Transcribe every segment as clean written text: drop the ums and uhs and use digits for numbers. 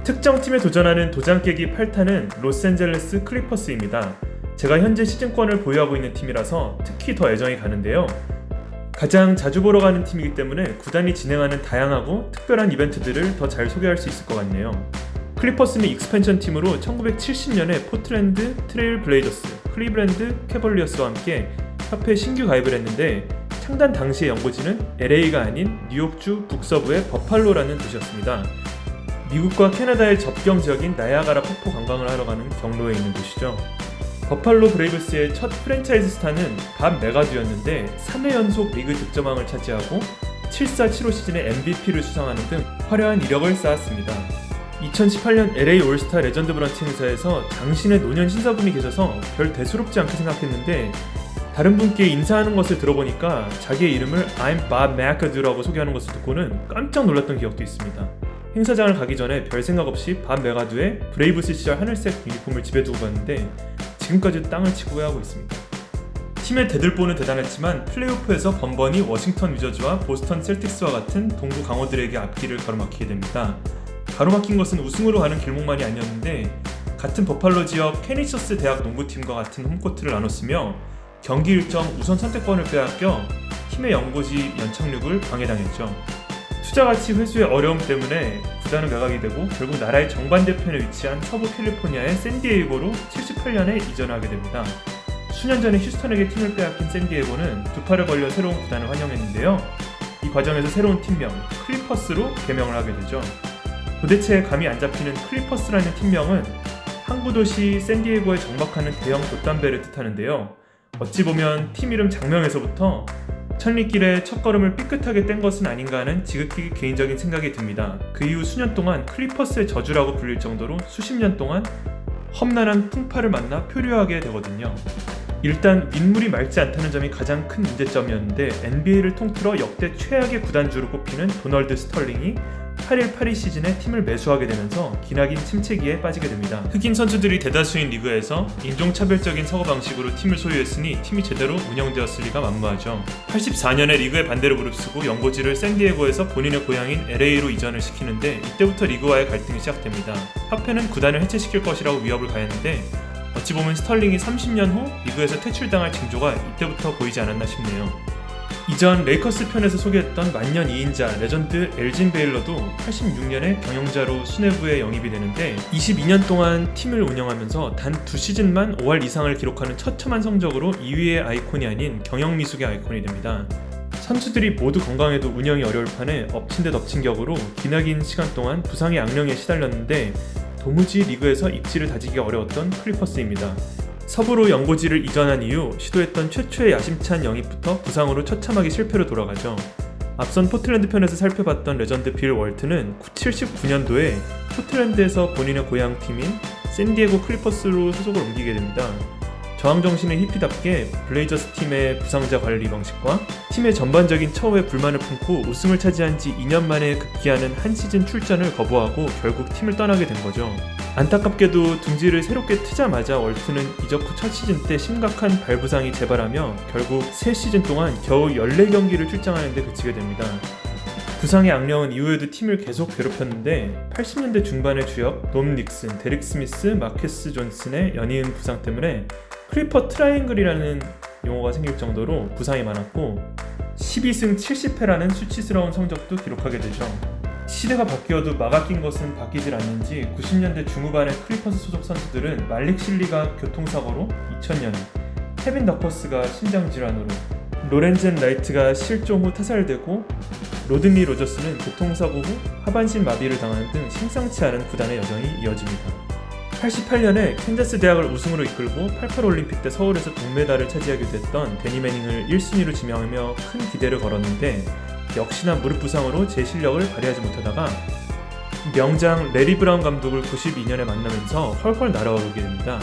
특정 팀에 도전하는 도장 깨기 8탄은 로스앤젤레스 클리퍼스입니다. 제가 현재 시즌권을 보유하고 있는 팀이라서 특히 더 애정이 가는데요. 가장 자주 보러 가는 팀이기 때문에 구단이 진행하는 다양하고 특별한 이벤트들을 더 잘 소개할 수 있을 것 같네요. 클리퍼스는 익스펜션 팀으로 1970년에 포틀랜드 트레일 블레이저스, 클리브랜드 캐벌리어스와 함께 협회 신규 가입을 했는데 창단 당시의 연고지는 LA가 아닌 뉴욕주 북서부의 버팔로라는 도시였습니다. 미국과 캐나다의 접경 지역인 나야가라 폭포 관광을 하러 가는 경로에 있는 도시죠. 버팔로 브레이브스의 첫 프랜차이즈 스타는 밥 메가두였는데 3회 연속 리그 득점왕을 차지하고 74-75 시즌에 MVP를 수상하는 등 화려한 이력을 쌓았습니다. 2018년 LA 올스타 레전드 브런치 행사에서 당신의 노년 신사분이 계셔서 별 대수롭지 않게 생각했는데 다른 분께 인사하는 것을 들어보니까 자기의 이름을 I'm Bob McAdoo라고 소개하는 것을 듣고는 깜짝 놀랐던 기억도 있습니다. 행사장을 가기 전에 별 생각 없이 밥 메가두의 브레이브스 시절 하늘색 유니폼을 집에 두고 갔는데 지금까지도 땅을 치고 후회하고 있습니다. 팀의 대들보는 대단했지만 플레이오프에서 번번이 워싱턴 위저즈와 보스턴 셀틱스와 같은 동부 강호들에게 앞길을 가로막히게 됩니다. 가로막힌 것은 우승으로 가는 길목만이 아니었는데 같은 버팔로 지역 캐니셔스 대학 농구팀과 같은 홈코트를 나눴으며 경기 일정 우선 선택권을 빼앗겨 팀의 연고지 연착륙을 방해당했죠. 투자 가치 회수의 어려움 때문에 구단은 매각이 되고 결국 나라의 정반대편에 위치한 서부 캘리포니아의 샌디에이고로 78년에 이전하게 됩니다. 수년 전에 휴스턴에게 팀을 빼앗긴 샌디에이고는 두 팔을 벌려 새로운 구단을 환영했는데요. 이 과정에서 새로운 팀명 클리퍼스로 개명을 하게 되죠. 도대체 감이 안 잡히는 클리퍼스라는 팀명은 항구 도시 샌디에이고에 정박하는 대형 돛담배를 뜻하는데요. 어찌 보면 팀 이름 장명에서부터 천리길에 첫걸음을 삐끗하게 뗀 것은 아닌가 하는 지극히 개인적인 생각이 듭니다. 그 이후 수년 동안 클리퍼스의 저주라고 불릴 정도로 수십 년 동안 험난한 풍파를 만나 표류하게 되거든요. 일단 윗물이 맑지 않다는 점이 가장 큰 문제점이었는데 NBA를 통틀어 역대 최악의 구단주로 꼽히는 도널드 스털링이 8일 시즌에 팀을 매수하게 되면서 기나긴 침체기에 빠지게 됩니다. 흑인 선수들이 대다수인 리그에서 인종차별적인 사고 방식으로 팀을 소유했으니 팀이 제대로 운영되었을 리가 만무하죠. 84년에 리그의 반대를 무릅쓰고 연고지를 샌디에고에서 본인의 고향인 LA로 이전을 시키는데 이때부터 리그와의 갈등이 시작됩니다. 협회는 구단을 해체시킬 것이라고 위협을 가했는데 어찌 보면 스털링이 30년 후 리그에서 퇴출당할 징조가 이때부터 보이지 않았나 싶네요. 이전 레이커스 편에서 소개했던 만년 2인자 레전드 엘진 베일러도 86년에 경영자로 수뇌부에 영입이 되는데 22년 동안 팀을 운영하면서 단 2시즌만 5할 이상을 기록하는 처참한 성적으로 2위의 아이콘이 아닌 경영미숙의 아이콘이 됩니다. 선수들이 모두 건강해도 운영이 어려울 판에 엎친 데 덮친 격으로 기나긴 시간 동안 부상의 악령에 시달렸는데 도무지 리그에서 입지를 다지기가 어려웠던 클리퍼스입니다. 서부로 연고지를 이전한 이후 시도했던 최초의 야심찬 영입부터 부상으로 처참하게 실패로 돌아가죠. 앞선 포틀랜드 편에서 살펴봤던 레전드 빌 월튼은 79년도에 포틀랜드에서 본인의 고향팀인 샌디에고 클리퍼스로 소속을 옮기게 됩니다. 저항정신의 히피답게 블레이저스 팀의 부상자 관리 방식과 팀의 전반적인 처우에 불만을 품고 우승을 차지한 지 2년 만에 급기야는 한 시즌 출전을 거부하고 결국 팀을 떠나게 된 거죠. 안타깝게도 둥지를 새롭게 트자마자 월튼은 이적 후 첫 시즌 때 심각한 발 부상이 재발하며 결국 3시즌 동안 겨우 14경기를 출장하는 데 그치게 됩니다. 부상의 악령은 이후에도 팀을 계속 괴롭혔는데 80년대 중반의 주역 돔 닉슨, 데릭 스미스, 마케스 존슨의 연이은 부상 때문에 클리퍼 트라이앵글이라는 용어가 생길 정도로 부상이 많았고 12승 70패라는 수치스러운 성적도 기록하게 되죠. 시대가 바뀌어도 막아 낀 것은 바뀌질 않는지 90년대 중후반의 클리퍼스 소속 선수들은 말릭 실리가 교통사고로 2000년에, 케빈 더커스가 심장질환으로, 로렌젠 라이트가 실종 후 타살되고 로드니 로저스는 교통사고 후 하반신 마비를 당하는 등 심상치 않은 구단의 여정이 이어집니다. 88년에 캔자스 대학을 우승으로 이끌고 88 올림픽 때 서울에서 동메달을 차지하게 됐던 데니 매닝을 1순위로 지명하며 큰 기대를 걸었는데 역시나 무릎 부상으로 제 실력을 발휘하지 못하다가 명장 레리 브라운 감독을 92년에 만나면서 헐헐 날아오르게 됩니다.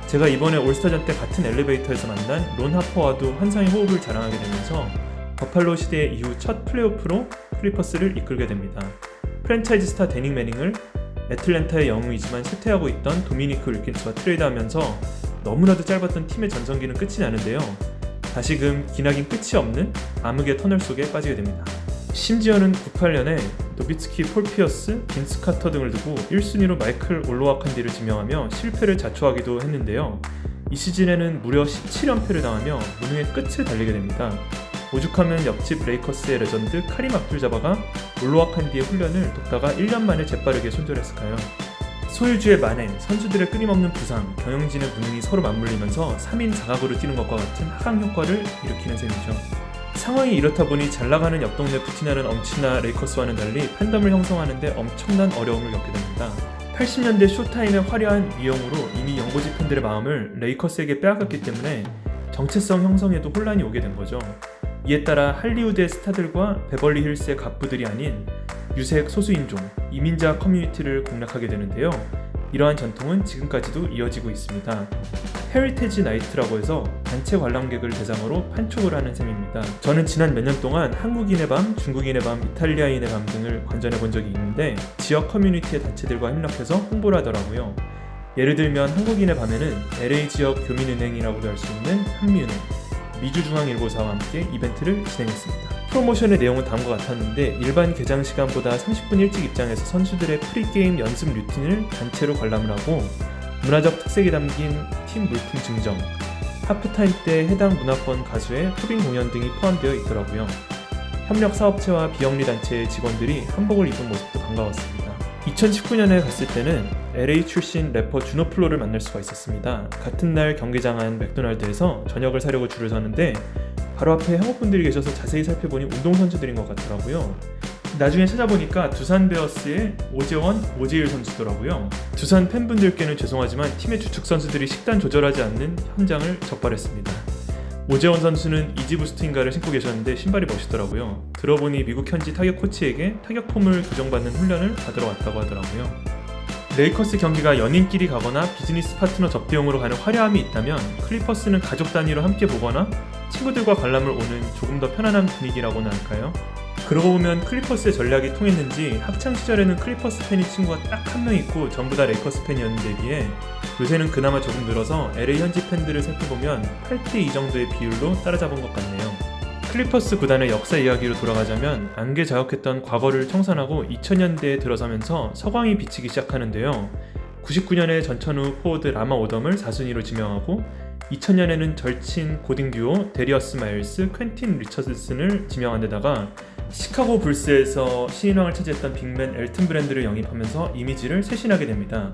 제가 이번에 올스타전 때 같은 엘리베이터에서 만난 론 하퍼와도 환상의 호흡을 자랑하게 되면서 버팔로 시대 이후 첫 플레이오프로 클리퍼스를 이끌게 됩니다. 프랜차이즈 스타 데니 매닝을 애틀랜타의 영웅이지만 쇠퇴하고 있던 도미니크 윌킨스와 트레이드하면서 너무나도 짧았던 팀의 전성기는 끝이 나는데요. 다시금 기나긴 끝이 없는 암흑의 터널 속에 빠지게 됩니다. 심지어는 98년에 노비츠키, 폴 피어스, 빈스 카터 등을 두고 1순위로 마이클 올로와칸디를 지명하며 실패를 자초하기도 했는데요. 이 시즌에는 무려 17연패를 당하며 무능의 끝을 달리게 됩니다. 오죽하면 옆집 레이커스의 레전드 카림 압둘자바가 올로와칸디의 훈련을 돕다가 1년 만에 재빠르게 손절했을까요? 소유주의 만행, 선수들의 끊임없는 부상, 경영진의 무능이 서로 맞물리면서 3인 4각으로 뛰는 것과 같은 하강 효과를 일으키는 셈이죠. 상황이 이렇다 보니 잘나가는 옆 동네 부티나는 엄치나 레이커스와는 달리 팬덤을 형성하는데 엄청난 어려움을 겪게 됩니다. 80년대 쇼타임의 화려한 위용으로 이미 연고지 팬들의 마음을 레이커스에게 빼앗겼기 때문에 정체성 형성에도 혼란이 오게 된 거죠. 이에 따라 할리우드의 스타들과 베벌리 힐스의 갑부들이 아닌 유색 소수인종, 이민자 커뮤니티를 공략하게 되는데요. 이러한 전통은 지금까지도 이어지고 있습니다. 헤리테지 나이트라고 해서 단체 관람객을 대상으로 판촉을 하는 셈입니다. 저는 지난 몇 년 동안 한국인의 밤, 중국인의 밤, 이탈리아인의 밤 등을 관전해 본 적이 있는데 지역 커뮤니티의 단체들과 협력해서 홍보를 하더라고요. 예를 들면 한국인의 밤에는 LA 지역 교민은행이라고도 할 수 있는 한미은행, 미주중앙일보사와 함께 이벤트를 진행했습니다. 프로모션의 내용은 다음과 같았는데 일반 개장 시간보다 30분 일찍 입장해서 선수들의 프리게임 연습 루틴을 단체로 관람을 하고 문화적 특색이 담긴 팀 물품 증정, 하프타임 때 해당 문화권 가수의 토빙 공연 등이 포함되어 있더라고요. 협력 사업체와 비영리 단체의 직원들이 한복을 입은 모습도 반가웠습니다. 2019년에 갔을 때는 LA 출신 래퍼 주노플로를 만날 수가 있었습니다. 같은 날 경기장 안 맥도날드에서 저녁을 사려고 줄을 서는데 바로 앞에 한국분들이 계셔서 자세히 살펴보니 운동선수들인 것 같더라고요. 나중에 찾아보니까 두산 베어스의 오재원, 오재일 선수더라고요. 두산 팬분들께는 죄송하지만 팀의 주축 선수들이 식단 조절하지 않는 현장을 적발했습니다. 오재원 선수는 이지부스트인가를 신고 계셨는데 신발이 멋있더라고요. 들어보니 미국 현지 타격 코치에게 타격 폼을 교정받는 훈련을 받으러 왔다고 하더라고요. 레이커스 경기가 연인끼리 가거나 비즈니스 파트너 접대용으로 가는 화려함이 있다면 클리퍼스는 가족 단위로 함께 보거나 친구들과 관람을 오는 조금 더 편안한 분위기라고나 할까요? 그러고 보면 클리퍼스의 전략이 통했는지 학창시절에는 클리퍼스 팬이 친구가 딱 한 명 있고 전부 다 레이커스 팬이었는데 비해 요새는 그나마 조금 늘어서 LA 현지 팬들을 살펴보면 8대2 정도의 비율로 따라잡은 것 같네요. 클리퍼스 구단의 역사 이야기로 돌아가자면 안개 자욱했던 과거를 청산하고 2000년대에 들어서면서 서광이 비치기 시작하는데요. 99년에 전천후 포워드 라마 오덤을 4순위로 지명하고 2000년에는 절친 고딩 듀오 데리어스 마일스, 퀸틴 리처드슨을 지명한 데다가 시카고 불스에서 신인왕을 차지했던 빅맨 엘튼 브랜드를 영입하면서 이미지를 쇄신하게 됩니다.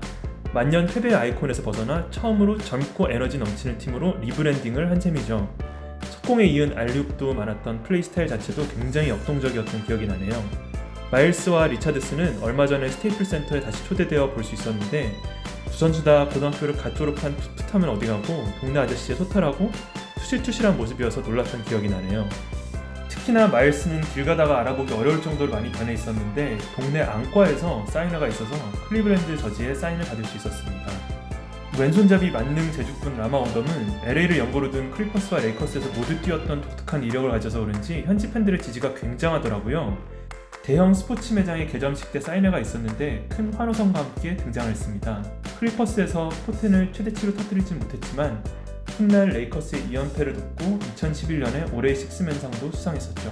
만년 패배의 아이콘에서 벗어나 처음으로 젊고 에너지 넘치는 팀으로 리브랜딩을 한 셈이죠. 속공에 이은 알리웁도 많았던 플레이 스타일 자체도 굉장히 역동적이었던 기억이 나네요. 마일스와 리차드슨은 얼마 전에 스테이플 센터에 다시 초대되어 볼 수 있었는데 두 선수 다 고등학교를 갓 졸업한 풋풋하면 어디 가고 동네 아저씨의 소탈하고 투실투실한 모습이어서 놀랐던 기억이 나네요. 특히나 마일스는 길 가다가 알아보기 어려울 정도로 많이 변해 있었는데 동네 안과에서 사이너가 있어서 클리브랜드 저지에 사인을 받을 수 있었습니다. 왼손잡이 만능 제주꾼 라마 오덤은 LA를 연고로 둔 클리퍼스와 레이커스에서 모두 뛰었던 독특한 이력을 가져서 그런지 현지 팬들의 지지가 굉장하더라고요. 대형 스포츠 매장의 개점식 때 사인회가 있었는데 큰 환호성과 함께 등장했습니다. 클리퍼스에서 포텐을 최대치로 터뜨리진 못했지만 훗날 레이커스의 2연패를 돕고 2011년에 올해의 식스맨상도 수상했었죠.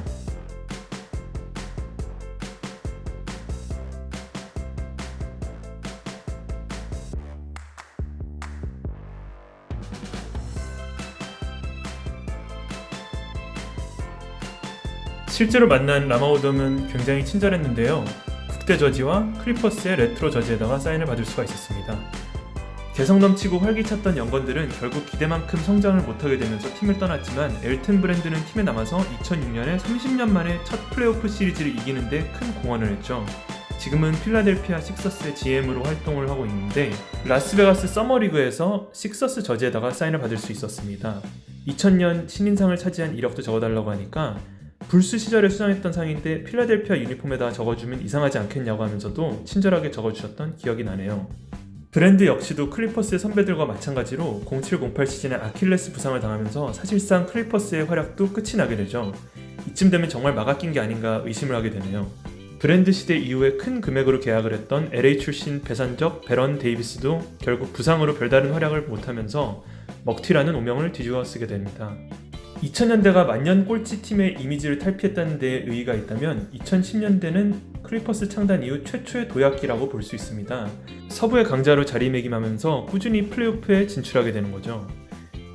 실제로 만난 라마 오덤은 굉장히 친절했는데요. 국대 저지와 클리퍼스의 레트로 저지에다가 사인을 받을 수가 있었습니다. 개성 넘치고 활기찼던 연건들은 결국 기대만큼 성장을 못하게 되면서 팀을 떠났지만 엘튼 브랜드는 팀에 남아서 2006년에 30년 만에 첫 플레이오프 시리즈를 이기는 데 큰 공헌을 했죠. 지금은 필라델피아 식서스의 GM으로 활동을 하고 있는데 라스베가스 서머리그에서 식서스 저지에다가 사인을 받을 수 있었습니다. 2000년 신인상을 차지한 이력도 적어달라고 하니까 불스 시절에 수상했던 상인데 필라델피아 유니폼에다 적어주면 이상하지 않겠냐고 하면서도 친절하게 적어주셨던 기억이 나네요. 브랜드 역시도 클리퍼스의 선배들과 마찬가지로 07-08 시즌에 아킬레스 부상을 당하면서 사실상 클리퍼스의 활약도 끝이 나게 되죠. 이쯤 되면 정말 막아낀 게 아닌가 의심을 하게 되네요. 브랜드 시대 이후에 큰 금액으로 계약을 했던 LA 출신 배산적 베런 데이비스도 결국 부상으로 별다른 활약을 못하면서 먹튀라는 오명을 뒤집어 쓰게 됩니다. 2000년대가 만년 꼴찌 팀의 이미지를 탈피했다는 데에 의의가 있다면 2010년대는 클리퍼스 창단 이후 최초의 도약기라고 볼 수 있습니다. 서부의 강자로 자리매김하면서 꾸준히 플레이오프에 진출하게 되는 거죠.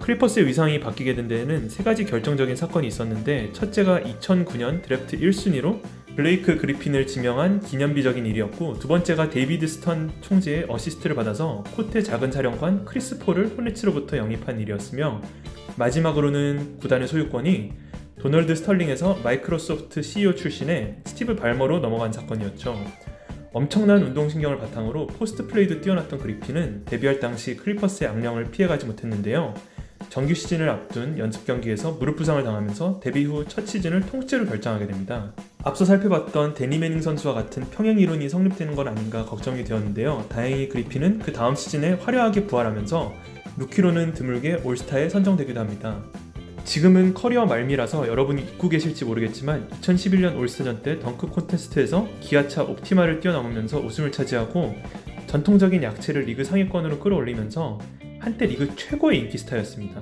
클리퍼스의 위상이 바뀌게 된 데에는 세 가지 결정적인 사건이 있었는데, 첫째가 2009년 드래프트 1순위로 블레이크 그리핀을 지명한 기념비적인 일이었고, 두 번째가 데이비드 스턴 총재의 어시스트를 받아서 코트의 작은 사령관 크리스 폴을 호네츠로부터 영입한 일이었으며, 마지막으로는 구단의 소유권이 도널드 스털링에서 마이크로소프트 CEO 출신의 스티브 발머로 넘어간 사건이었죠. 엄청난 운동신경을 바탕으로 포스트 플레이도 뛰어났던 그리핀은 데뷔할 당시 클리퍼스의 악령을 피해가지 못했는데요. 정규 시즌을 앞둔 연습 경기에서 무릎 부상을 당하면서 데뷔 후 첫 시즌을 통째로 결장하게 됩니다. 앞서 살펴봤던 데니 매닝 선수와 같은 평행 이론이 성립되는 건 아닌가 걱정이 되었는데요. 다행히 그리핀은 그 다음 시즌에 화려하게 부활하면서 루키로는 드물게 올스타에 선정되기도 합니다. 지금은 커리어 말미라서 여러분이 잊고 계실지 모르겠지만 2011년 올스타전 때 덩크 콘테스트에서 기아차 옵티마를 뛰어넘으면서 우승을 차지하고 전통적인 약체를 리그 상위권으로 끌어올리면서 한때 리그 최고의 인기 스타였습니다.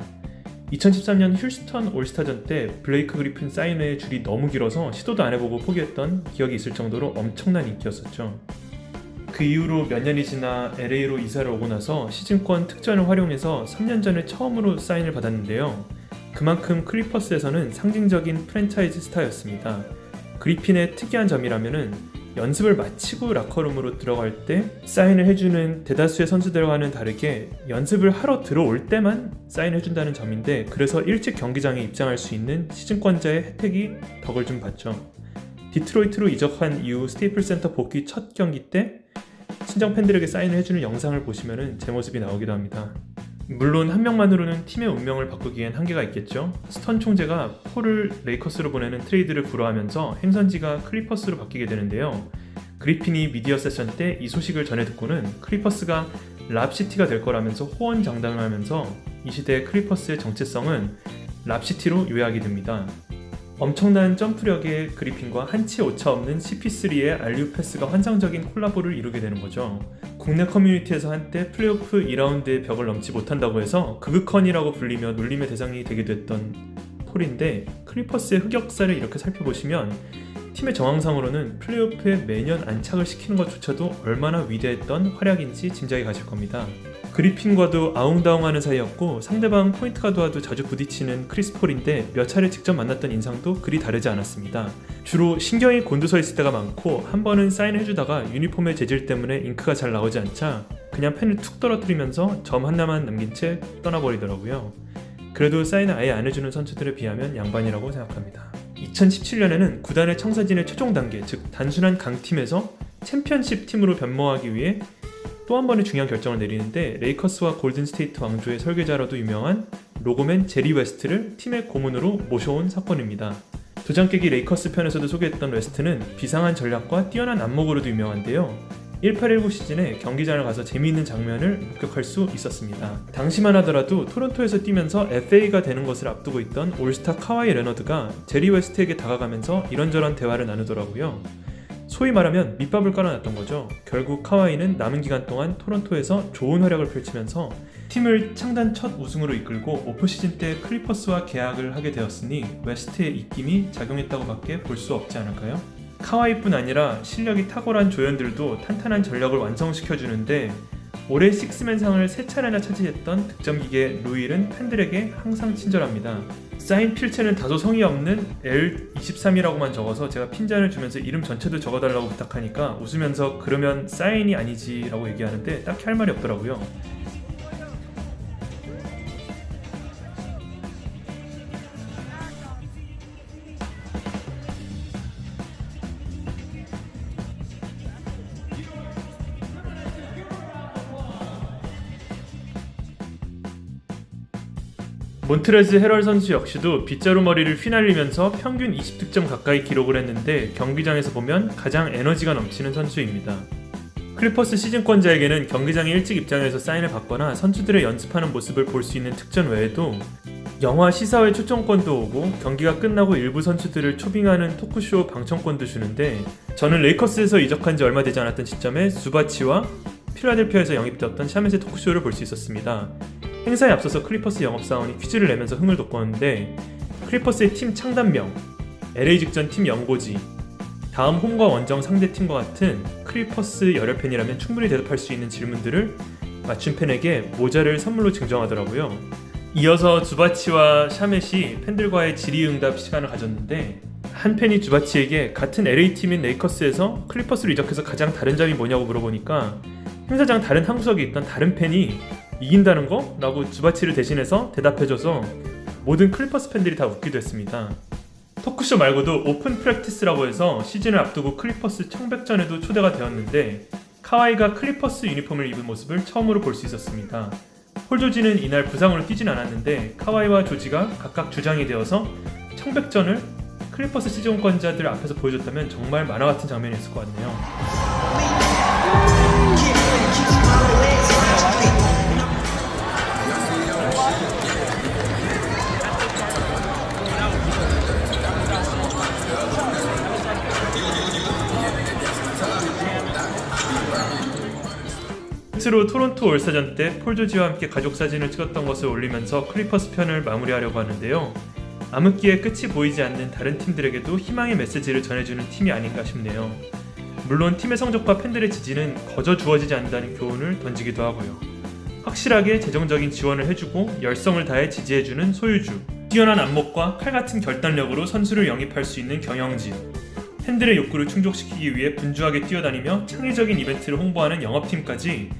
2013년 휴스턴 올스타전 때 블레이크 그리핀 사인회의 줄이 너무 길어서 시도도 안 해보고 포기했던 기억이 있을 정도로 엄청난 인기였었죠. 그 이후로 몇 년이 지나 LA로 이사를 오고 나서 시즌권 특전을 활용해서 3년 전에 처음으로 사인을 받았는데요. 그만큼 클리퍼스에서는 상징적인 프랜차이즈 스타였습니다. 그리핀의 특이한 점이라면은 연습을 마치고 라커룸으로 들어갈 때 사인을 해주는 대다수의 선수들과는 다르게 연습을 하러 들어올 때만 사인해준다는 점인데, 그래서 일찍 경기장에 입장할 수 있는 시즌권자의 혜택이 덕을 좀 봤죠. 디트로이트로 이적한 이후 스테이플 센터 복귀 첫 경기 때 친정 팬들에게 사인을 해주는 영상을 보시면 제 모습이 나오기도 합니다. 물론 한 명만으로는 팀의 운명을 바꾸기엔 한계가 있겠죠. 스턴 총재가 폴을 레이커스로 보내는 트레이드를 불허하면서 행선지가 클리퍼스로 바뀌게 되는데요. 그리핀이 미디어 세션 때 이 소식을 전해 듣고는 클리퍼스가 랍시티가 될 거라면서 호언장담을 하면서 이 시대의 클리퍼스의 정체성은 랍시티로 요약이 됩니다. 엄청난 점프력의 그리핀과 한치 오차 없는 CP3의 알류 패스가 환상적인 콜라보를 이루게 되는 거죠. 국내 커뮤니티에서 한때 플레이오프 2라운드의 벽을 넘지 못한다고 해서 그그컨이라고 불리며 놀림의 대상이 되기도 했던 폴인데, 클리퍼스의 흑역사를 이렇게 살펴보시면 팀의 정황상으로는 플레이오프에 매년 안착을 시키는 것조차도 얼마나 위대했던 활약인지 짐작이 가실 겁니다. 그리핀과도 아웅다웅하는 사이였고 상대방 포인트 가드와도 자주 부딪히는 크리스 폴인데, 몇 차례 직접 만났던 인상도 그리 다르지 않았습니다. 주로 신경이 곤두서 있을 때가 많고, 한 번은 사인을 해주다가 유니폼의 재질 때문에 잉크가 잘 나오지 않자 그냥 펜을 툭 떨어뜨리면서 점 하나만 남긴 채 떠나버리더라고요. 그래도 사인을 아예 안 해주는 선수들에 비하면 양반이라고 생각합니다. 2017년에는 구단의 청사진의 최종 단계, 즉 단순한 강팀에서 챔피언십 팀으로 변모하기 위해 또 한 번의 중요한 결정을 내리는데, 레이커스와 골든스테이트 왕조의 설계자로도 유명한 로고맨 제리 웨스트를 팀의 고문으로 모셔온 사건입니다. 도장 깨기 레이커스 편에서도 소개했던 웨스트는 비상한 전략과 뛰어난 안목으로도 유명한데요. 1819 시즌에 경기장을 가서 재미있는 장면을 목격할 수 있었습니다. 당시만 하더라도 토론토에서 뛰면서 FA가 되는 것을 앞두고 있던 올스타 카와이 레너드가 제리 웨스트에게 다가가면서 이런저런 대화를 나누더라고요. 소위 말하면 밑밥을 깔아놨던 거죠. 결국 카와이는 남은 기간 동안 토론토에서 좋은 활약을 펼치면서 팀을 창단 첫 우승으로 이끌고 오프시즌 때 클리퍼스와 계약을 하게 되었으니 웨스트의 입김이 작용했다고 밖에 볼 수 없지 않을까요? 카와이뿐 아니라 실력이 탁월한 조연들도 탄탄한 전력을 완성시켜주는데, 올해 식스맨상을 3차례나 차지했던 득점기계 루일은 팬들에게 항상 친절합니다. 사인 필체는 다소 성의 없는 L23이라고만 적어서 제가 핀잔을 주면서 이름 전체도 적어달라고 부탁하니까 웃으면서 그러면 사인이 아니지 라고 얘기하는데 딱히 할 말이 없더라고요. 몬트레즈 헤럴 선수 역시도 빗자루 머리를 휘날리면서 평균 20득점 가까이 기록을 했는데, 경기장에서 보면 가장 에너지가 넘치는 선수입니다. 클리퍼스 시즌권자에게는 경기장에 일찍 입장해서 사인을 받거나 선수들의 연습하는 모습을 볼 수 있는 특전 외에도 영화 시사회 초청권도 오고, 경기가 끝나고 일부 선수들을 초빙하는 토크쇼 방청권도 주는데, 저는 레이커스에서 이적한 지 얼마 되지 않았던 시점에 수바치와 필라델피아에서 영입되었던 샤멧의 토크쇼를 볼 수 있었습니다. 행사에 앞서서 클리퍼스 영업사원이 퀴즈를 내면서 흥을 돋궜는데, 클리퍼스의 팀 창단명, LA 직전 팀 연고지, 다음 홈과 원정 상대팀과 같은 클리퍼스 열혈팬이라면 충분히 대답할 수 있는 질문들을 맞춘 팬에게 모자를 선물로 증정하더라고요. 이어서 주바치와 샤멧이 팬들과의 질의응답 시간을 가졌는데, 한 팬이 주바치에게 같은 LA팀인 레이커스에서 클리퍼스로 이적해서 가장 다른 점이 뭐냐고 물어보니까 행사장 다른 한 구석에 있던 다른 팬이 이긴다는 거? 라고 주바치를 대신해서 대답해줘서 모든 클리퍼스 팬들이 다 웃기도 했습니다. 토크쇼 말고도 오픈 프랙티스라고 해서 시즌을 앞두고 클리퍼스 청백전에도 초대가 되었는데, 카와이가 클리퍼스 유니폼을 입은 모습을 처음으로 볼 수 있었습니다. 폴 조지는 이날 부상으로 뛰진 않았는데 카와이와 조지가 각각 주장이 되어서 청백전을 클리퍼스 시즌권자들 앞에서 보여줬다면 정말 만화 같은 장면이었을 것 같네요. 끝으로 토론토 올스타전 때 폴 조지와 함께 가족 사진을 찍었던 것을 올리면서 클리퍼스 편을 마무리하려고 하는데요. 암흑기에 끝이 보이지 않는 다른 팀들에게도 희망의 메시지를 전해주는 팀이 아닌가 싶네요. 물론 팀의 성적과 팬들의 지지는 거저 주어지지 않는다는 교훈을 던지기도 하고요. 확실하게 재정적인 지원을 해주고 열성을 다해 지지해주는 소유주, 뛰어난 안목과 칼같은 결단력으로 선수를 영입할 수 있는 경영진, 팬들의 욕구를 충족시키기 위해 분주하게 뛰어다니며 창의적인 이벤트를 홍보하는 영업팀까지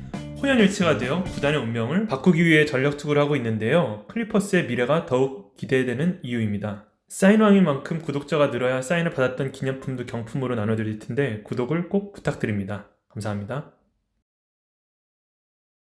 호연일체가 되어 구단의 운명을 바꾸기 위해 전력투구를 하고 있는데요. 클리퍼스의 미래가 더욱 기대되는 이유입니다. 사인왕인 만큼 구독자가 늘어야 사인을 받았던 기념품도 경품으로 나눠드릴 텐데 구독을 꼭 부탁드립니다. 감사합니다.